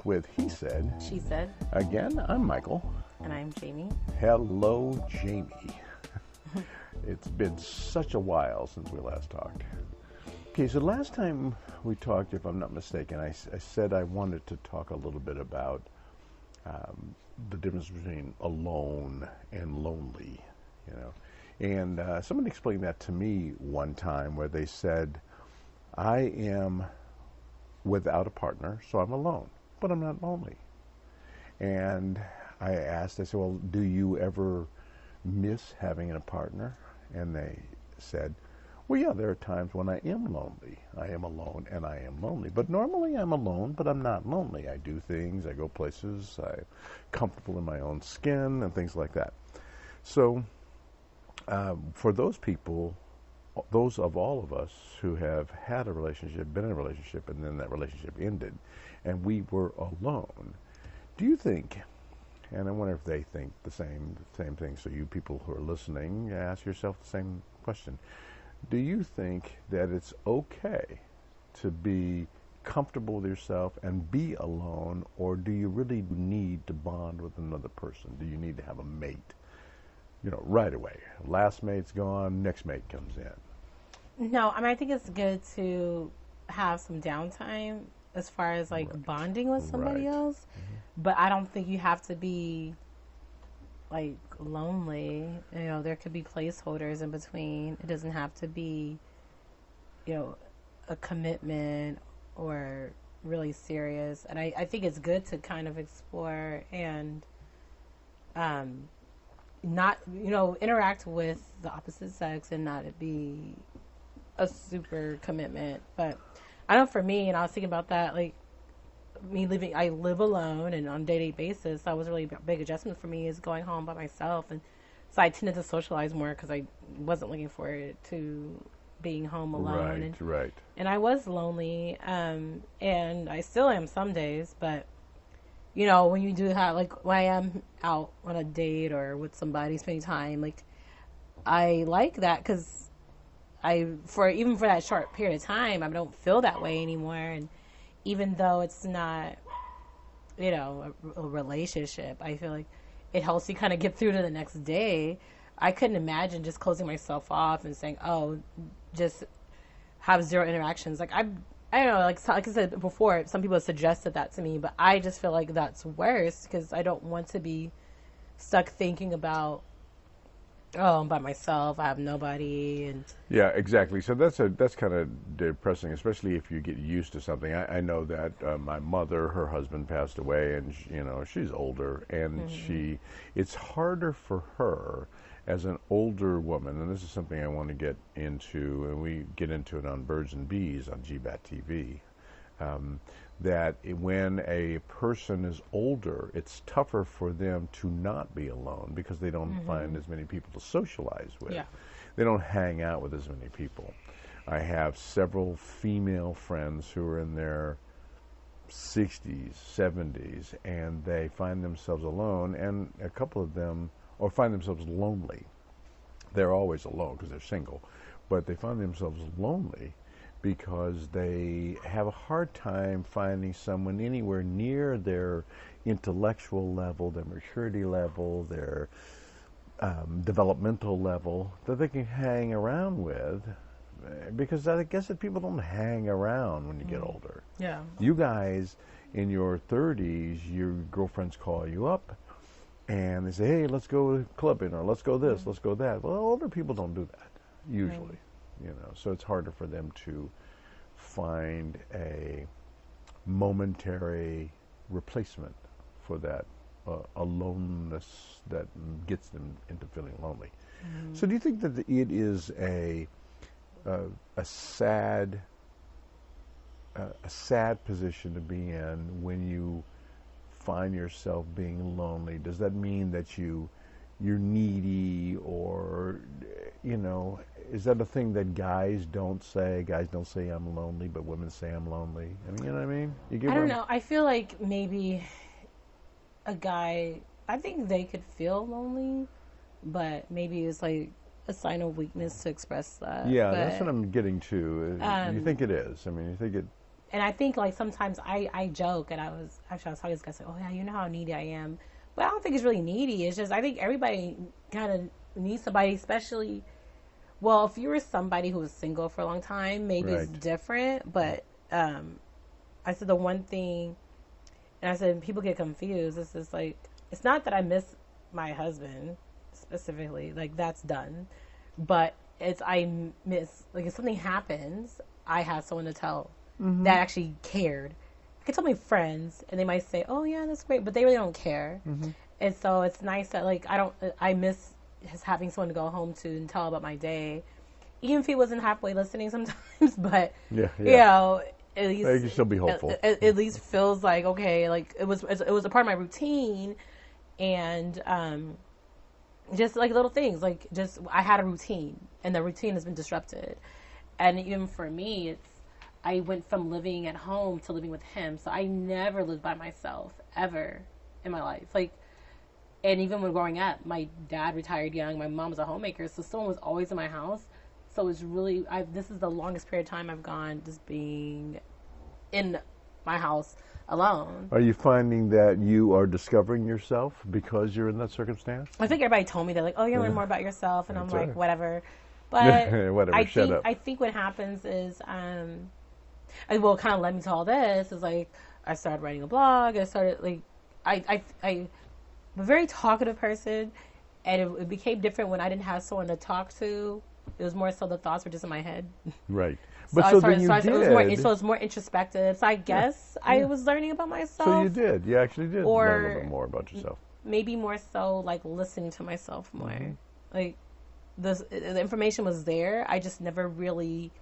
with He Said. She Said. Again, I'm Michael. And I'm Jamie. Hello, Jamie. It's been such a while since we last talked. Okay, so last time we talked, if I'm not mistaken, I said I wanted to talk a little bit about the difference between alone and lonely, you know. And someone explained that to me one time where they said, I am without a partner, so I'm alone, but I'm not lonely. And I asked, I said, well, do you ever miss having a partner? And they said, well, yeah, there are times when I am lonely. I am alone and I am lonely. But normally I'm alone, but I'm not lonely. I do things, I go places, I'm comfortable in my own skin and things like that. So for those people, those of all of us who have had a relationship, been in a relationship, and then that relationship ended, and we were alone, do you think, and I wonder if they think the same thing, so you people who are listening, ask yourself the same question. Do you think that it's okay to be comfortable with yourself and be alone, or do you really need to bond with another person? Do you need to have a mate, you know, right away? Last mate's gone, next mate comes in. No, I mean, I think it's good to have some downtime as far as like bonding with somebody else. Mm-hmm. But I don't think you have to be like lonely. You know, there could be placeholders in between. It doesn't have to be, you know, a commitment or really serious. And I think it's good to kind of explore and not, you know, interact with the opposite sex and not it be a super commitment. But I know for me, and I was thinking about that, like I live alone and on a day-to-day basis. That was a really big adjustment for me, is going home by myself. And so I tended to socialize more because I wasn't looking forward to being home alone. Right. And I was lonely, and I still am some days. But, you know, when you do have, like, when I am out on a date or with somebody spending time, like, I like that because even for that short period of time, I don't feel that way anymore. And even though it's not, you know, a relationship, I feel like it helps you kind of get through to the next day. I couldn't imagine just closing myself off and saying, oh, just have zero interactions. Like, I don't know, like I said before, some people have suggested that to me, but I just feel like that's worse because I don't want to be stuck thinking about, oh, I'm by myself, I have nobody. And yeah, exactly. So that's kind of depressing, especially if you get used to something. I know that my mother, her husband passed away, and you know, she's older, and it's harder for her as an older woman, and this is something I want to get into, and we get into it on Birds and Bees on GBAT TV. That when a person is older, it's tougher for them to not be alone because they don't find as many people to socialize with. Yeah. They don't hang out with as many people. I have several female friends who are in their 60s, 70s, and they find themselves alone, and a couple of them, or find themselves lonely. They're always alone because they're single, but they find themselves lonely because they have a hard time finding someone anywhere near their intellectual level, their maturity level, their developmental level that they can hang around with, because I guess that people don't hang around when you get older. Yeah. You guys in your 30s, your girlfriends call you up and they say, hey, let's go clubbing, or let's go this, let's go that. Well, older people don't do that, usually. Right. You know, so it's harder for them to find a momentary replacement for that aloneness that gets them into feeling lonely. So do you think that it is a sad position to be in when you find yourself being lonely? Does that mean that you're needy, or, you know, is that a thing that guys don't say? Guys don't say I'm lonely, but women say I'm lonely. I mean, you know what I mean? I don't know. I feel like maybe a guy, I think they could feel lonely, but maybe it's like a sign of weakness to express that. Yeah, that's what I'm getting to. You think it is? I mean, you think it and I think like sometimes I joke, and I was talking to this guy, say, oh yeah, you know how needy I am, but I don't think it's really needy. It's just I think everybody kind of needs somebody, especially. Well, if you were somebody who was single for a long time, maybe it's Right. different. But I said the one thing, and I said people get confused. It's just like it's not that I miss my husband specifically, like that's done, but it's I miss like if something happens, I have someone to tell Mm-hmm. that actually cared. I can tell my friends, and they might say, "Oh yeah, that's great," but they really don't care. Mm-hmm. And so it's nice that like I miss just having someone to go home to and tell about my day, even if he wasn't halfway listening sometimes. But Yeah, you yeah. know, at least You can still be hopeful. at least feels like okay, like it was a part of my routine, and just like little things, like just I had a routine, and the routine has been disrupted, and even for me, it's I went from living at home to living with him, so I never lived by myself ever in my life, like. And even when growing up, my dad retired young. My mom was a homemaker, so someone was always in my house. So it's really, this is the longest period of time I've gone just being in my house alone. Are you finding that you are discovering yourself because you're in that circumstance? I think everybody told me they're like, "Oh, you learn more about yourself," and I'm That's like, right. "Whatever." But Whatever, shut up. I think what happens is, what kind of led me to all this is like I started writing a blog. I started like I'm a very talkative person, and it became different when I didn't have someone to talk to. It was more so the thoughts were just in my head. Right. So But I so started, then you so, I, did. so it's more introspective. So I guess I was learning about myself. So you did. You actually did learn a Or little bit more about yourself. maybe more so like listening to myself more. Like the information was there. I just never really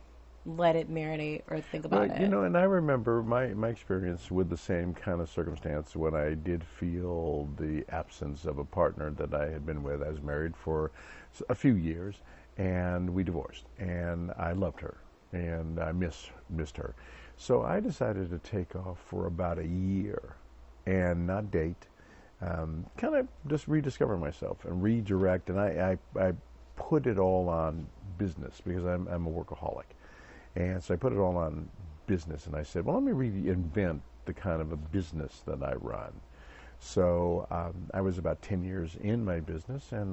let it marinate or think about Well, it. and I remember my experience with the same kind of circumstance when I did feel the absence of a partner that I had been with. I was married for a few years, and we divorced. And I loved her, and I missed her. So I decided to take off for about a year and not date, kind of just rediscover myself and redirect. And I put it all on business because I'm a workaholic. And so I put it all on business, and I said, well, let me reinvent the kind of a business that I run. So I was about 10 years in my business, and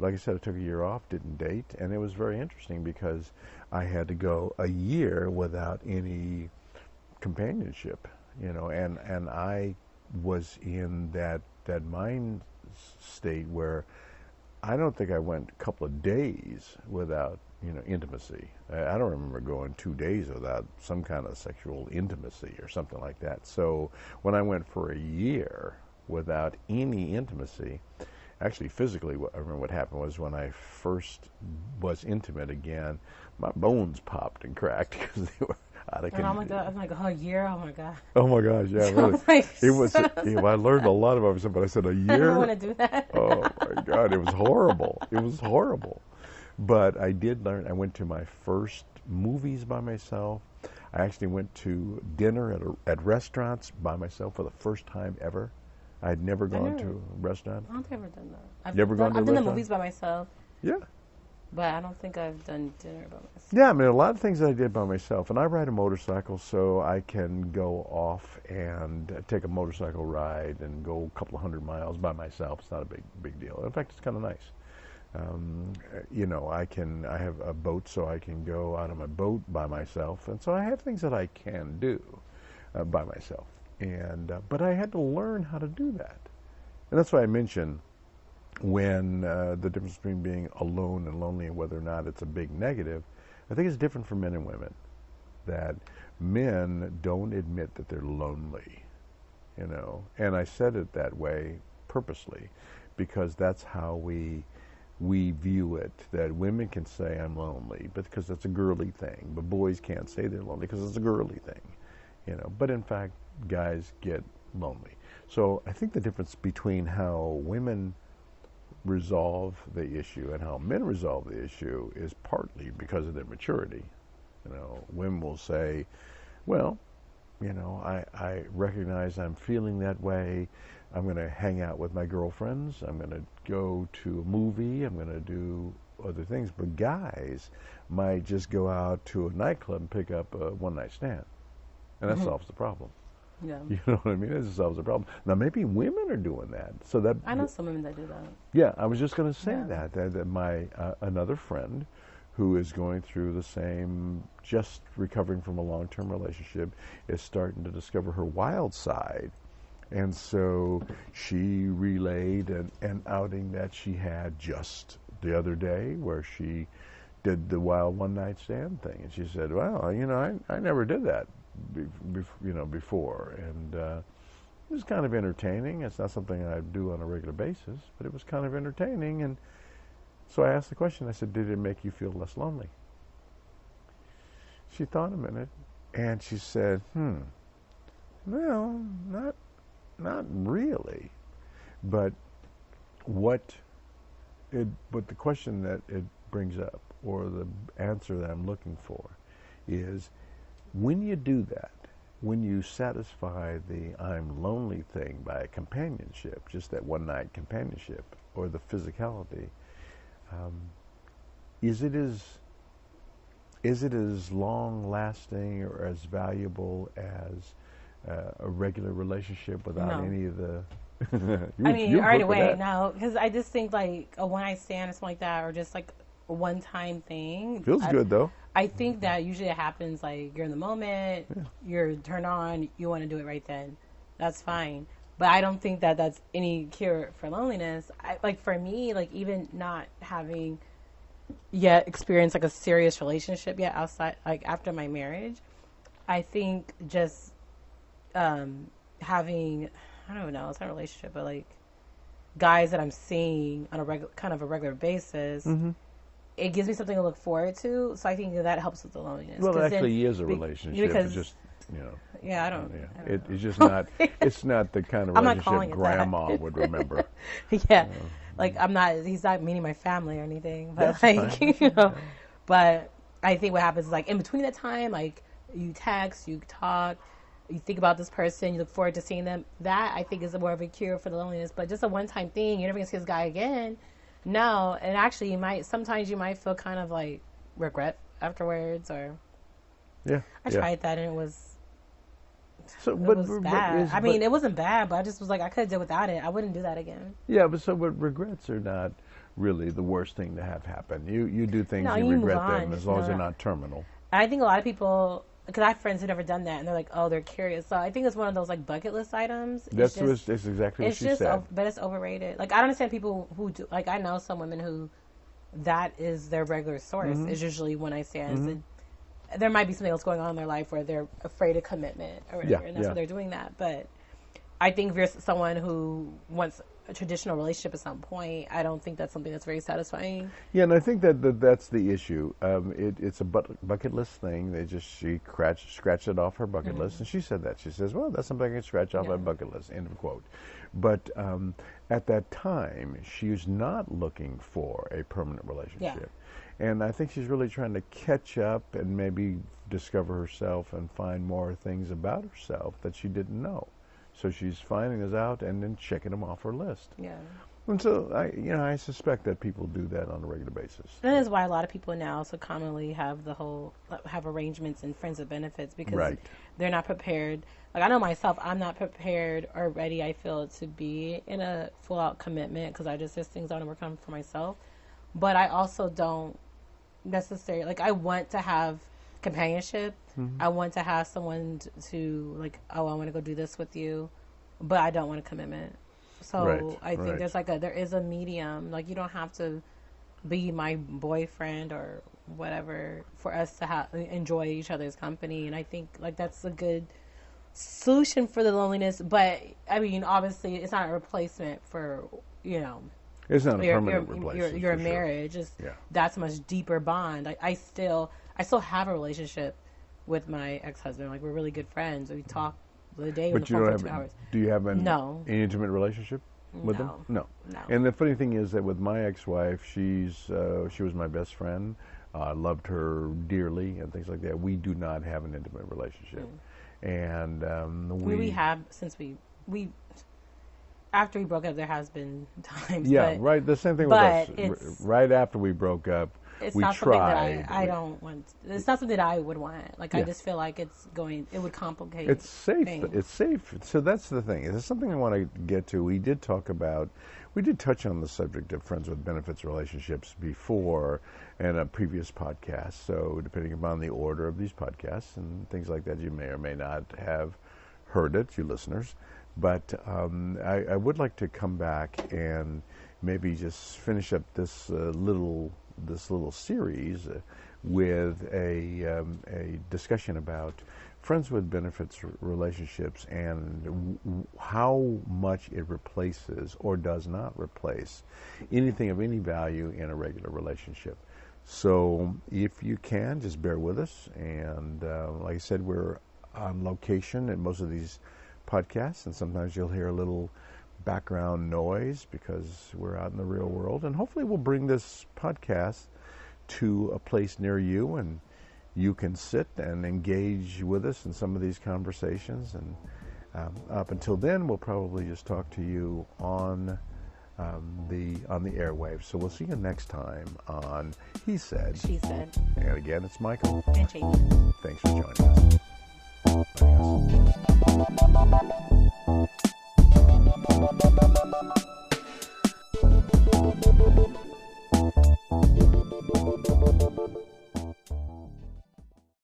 like I said, I took a year off, didn't date, and it was very interesting because I had to go a year without any companionship, and I was in that mind state where I don't think I went a couple of days without, intimacy. I don't remember going 2 days without some kind of sexual intimacy or something like that. So when I went for a year without any intimacy, actually physically, I remember what happened was when I first was intimate again, my bones popped and cracked because they were out of And I'm like, I'm like, oh, a year? Oh my God. Oh my gosh, yeah, I really. was like, It was. I learned a lot about myself, but I said a I year. don't want to do that. Oh my God, it was horrible. It was horrible. But I did learn. I went to my first movies by myself. I actually went to dinner at restaurants by myself for the first time ever. I'd never gone to a restaurant. I don't think I've ever done that. You ever gone to a I've done the restaurant? movies by myself, Yeah. but I don't think I've done dinner by myself. Yeah, I mean, a lot of things I did by myself. And I ride a motorcycle, so I can go off and take a motorcycle ride and go a couple of 100 miles by myself. It's not a big deal. In fact, it's kind of nice. I have a boat, so I can go out on my boat by myself. And so I have things that I can do by myself. But I had to learn how to do that. And that's why I mentioned when the difference between being alone and lonely and whether or not it's a big negative, I think it's different for men and women. That men don't admit that they're lonely, And I said it that way purposely because that's how we view it. That women can say I'm lonely, but because that's a girly thing. But boys can't say they're lonely because it's a girly thing, But in fact, guys get lonely. So I think the difference between how women resolve the issue and how men resolve the issue is partly because of their maturity. Women will say, well, I recognize I'm feeling that way. I'm going to hang out with my girlfriends. I'm going to go to a movie. I'm going to do other things. But guys might just go out to a nightclub and pick up a one-night stand. and that solves the problem. Yeah. You know what I mean? It solves the problem. Now, maybe women are doing that. So that I know some women that do that. yeah, I was just going to say Yeah. that my another friend who is going through the same, just recovering from a long-term relationship, is starting to discover her wild side. And so she relayed an outing that she had just the other day where she did the wild one-night stand thing. And she said, well, I never did that before. And it was kind of entertaining. It's not something I do on a regular basis, but it was kind of entertaining. And so I asked the question. I said, did it make you feel less lonely? She thought a minute, and she said, well, not really. But but the question that it brings up, or the answer that I'm looking for, is when you do that, when you satisfy the I'm lonely thing by companionship, just that one night companionship, or the physicality, is it as long lasting or as valuable as a regular relationship without No. any of the Right away, no, because I just think like a one night stand or something like that, or just like a one time thing. Feels good though. I think that usually it happens like you're in the moment, you're turned on, you want to do it right then. That's fine. But I don't think that that's any cure for loneliness. Like for me, like even not having yet experienced like a serious relationship yet outside, like after my marriage, I think just having, I don't know, it's not a relationship, but like guys that I'm seeing on a regular basis, it gives me something to look forward to. So I think that helps with the loneliness. Well, it actually is a relationship. Because, it's just, yeah, I don't it's know. just not. It's not the kind of I'm not calling relationship it that. grandma would remember. Yeah, like I'm not. He's not meaning my family or anything, but That's like fine. Yeah. But I think what happens is like in between that time, like you text, you talk, you think about this person, you look forward to seeing them. That I think is more of a cure for the loneliness. But just a one-time thing, you're never gonna see this guy again. No, and actually, sometimes you might feel kind of like regret afterwards, or Yeah. I tried that and it was. So, It was bad. It wasn't bad, but I just was like, I could have did without it. I wouldn't do that again. Yeah, but regrets are not really the worst thing to have happen. You do things, No, you you move regret on, them as just long as know they're that. not terminal. I think a lot of people, because I have friends who've never done that, and they're like, oh, they're curious. So I think it's one of those like bucket list items. That's exactly what she said. But it's overrated. Like I don't understand people who do. Like I know some women who, that is their regular source. Is usually when I stand. And there might be something else going on in their life where they're afraid of commitment or whatever, and that's why they're doing that. But I think if you're someone who wants a traditional relationship at some point, I don't think that's something that's very satisfying. Yeah, and I think that's the issue. It's a bucket list thing. She scratched it off her bucket list, and she said that. She says, well, that's something I can scratch off my bucket list, end of quote. But at that time, she was not looking for a permanent relationship. Yeah. And I think she's really trying to catch up and maybe discover herself and find more things about herself that she didn't know. So she's finding those out and then checking them off her list. Yeah. And so I suspect that people do that on a regular basis. That is why a lot of people now so commonly have have arrangements and friends with benefits, because they're not prepared. Like I know myself, I'm not prepared or ready, I feel, to be in a full out commitment, because there's things I want to work on for myself. But I also don't necessarily, like I want to have companionship. I want to have someone to like, oh, I want to go do this with you, but I don't want a commitment. So I think there is a medium. Like you don't have to be my boyfriend or whatever for us to enjoy each other's company. And I think like that's a good solution for the loneliness. But obviously, it's not a replacement for It's not a permanent replacement. Your marriage is that's a much deeper bond. I still have a relationship with my ex-husband. Like we're really good friends. We talk the day But on the phone for 2 hours. Do you have an intimate relationship with him? No. And the funny thing is that with my ex-wife, she was my best friend. I loved her dearly and things like that. We do not have an intimate relationship. And we have since we after we broke up, there has been times. Yeah, but, right. The same thing with but us. it's Right after we broke up, it's we not tried. something that I don't want. It's not something that I would want. Like, Yeah. I just feel like it would complicate. It's safe. things. It's safe. So that's the thing. It's something I want to get to. We did touch on the subject of friends with benefits relationships before in a previous podcast. So depending upon the order of these podcasts and things like that, you may or may not have heard it, you listeners. But I would like to come back and maybe just finish up this little series with a discussion about friends with benefits relationships and how much it replaces or does not replace anything of any value in a regular relationship. So if you can, just bear with us. And like I said, we're on location in most of these podcasts, and sometimes you'll hear a little background noise because we're out in the real world. And hopefully we'll bring this podcast to a place near you, and you can sit and engage with us in some of these conversations. And up until then, we'll probably just talk to you on the airwaves. So we'll see you next time on He Said, She Said. And again, it's Michael. And Jamie. Thanks for joining us. Bye, guys.